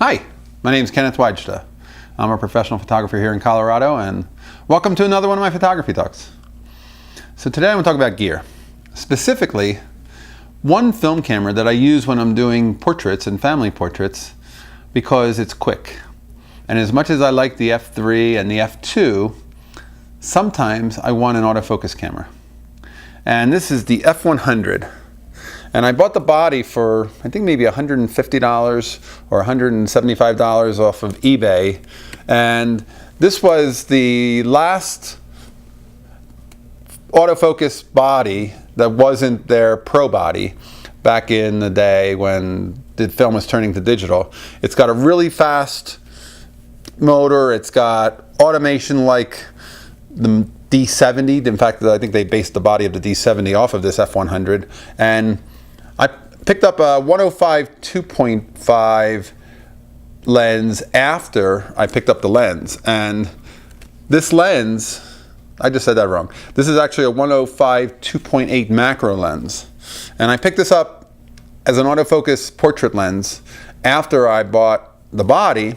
Hi, my name is Kenneth WAJDA. I'm a professional photographer here in Colorado, and welcome to another one of my photography talks. So today I'm going to talk about gear. Specifically, one film camera that I use when I'm doing portraits and family portraits because it's quick. And as much as I like the F3 and the F2, sometimes I want an autofocus camera. And this is the F100. And I bought the body for, I think maybe $150 or $175 off of eBay. And this was the last autofocus body that wasn't their pro body back in the day when the film was turning to digital. It's got a really fast motor. It's got automation like the D70. In fact, I think they based the body of the D70 off of this F100. And I picked up a 105 2.5 lens after I picked up the lens. And this lens, I just said that wrong. This is actually a 105 2.8 macro lens. And I picked this up as an autofocus portrait lens after I bought the body.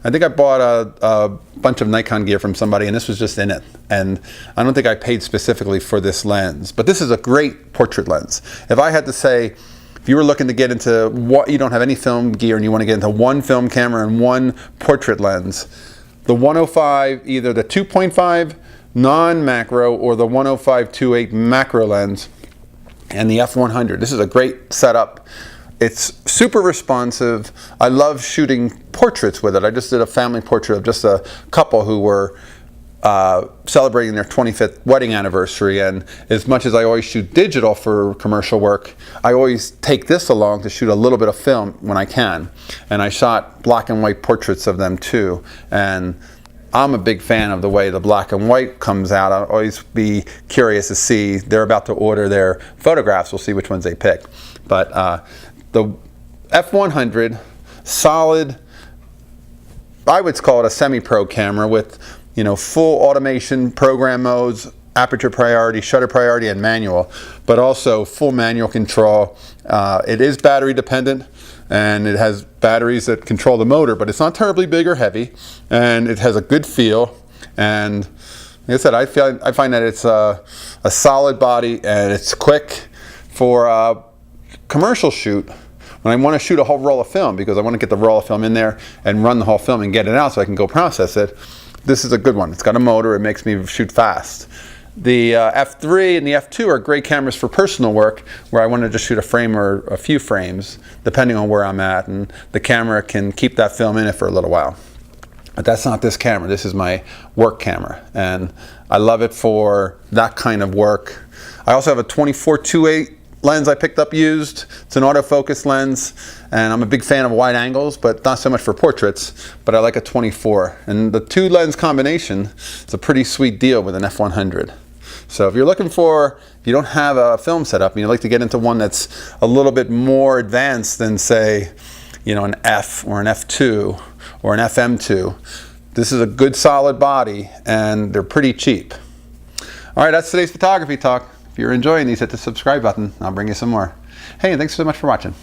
I think I bought a bunch of Nikon gear from somebody, and this was just in it. And I don't think I paid specifically for this lens, but this is a great portrait lens. If I had to say, if you were looking to get into what, you don't have any film gear and you want to get into one film camera and one portrait lens, the 105, either the 2.5 non-macro or the 105 2.8 macro lens, and the F100. This is a great setup. It's super responsive. I love shooting portraits with it. I just did a family portrait of just a couple who were celebrating their 25th wedding anniversary, and as much as I always shoot digital for commercial work, I always take this along to shoot a little bit of film when I can. And I shot black and white portraits of them too, and I'm a big fan of the way the black and white comes out. I'll always be curious to see, they're about to order their photographs, we'll see which ones they pick. But the F100, solid, I would call it a semi-pro camera with, full automation program modes, aperture priority, shutter priority, and manual, but also full manual control. It is battery dependent, and it has batteries that control the motor, but it's not terribly big or heavy, and it has a good feel. And like I said, I find that it's a solid body, and it's quick for a commercial shoot. When I want to shoot a whole roll of film, because I want to get the roll of film in there and run the whole film and get it out so I can go process it, this is a good one. It's got a motor, it makes me shoot fast. The F3 and the F2 are great cameras for personal work where I want to just shoot a frame or a few frames depending on where I'm at, and the camera can keep that film in it for a little while. But that's not this camera. This is my work camera, and I love it for that kind of work. I also have a 24 2.8 lens I picked up used. It's an autofocus lens, and I'm a big fan of wide angles, but not so much for portraits, but I like a 24. And the two lens combination is a pretty sweet deal with an F100. So if you're looking for, if you don't have a film setup and you'd like to get into one that's a little bit more advanced than, say, an F or an F2 or an FM2, this is a good solid body, and they're pretty cheap. All right, that's today's photography talk. If you're enjoying these, hit the subscribe button. I'll bring you some more. Hey, and thanks so much for watching.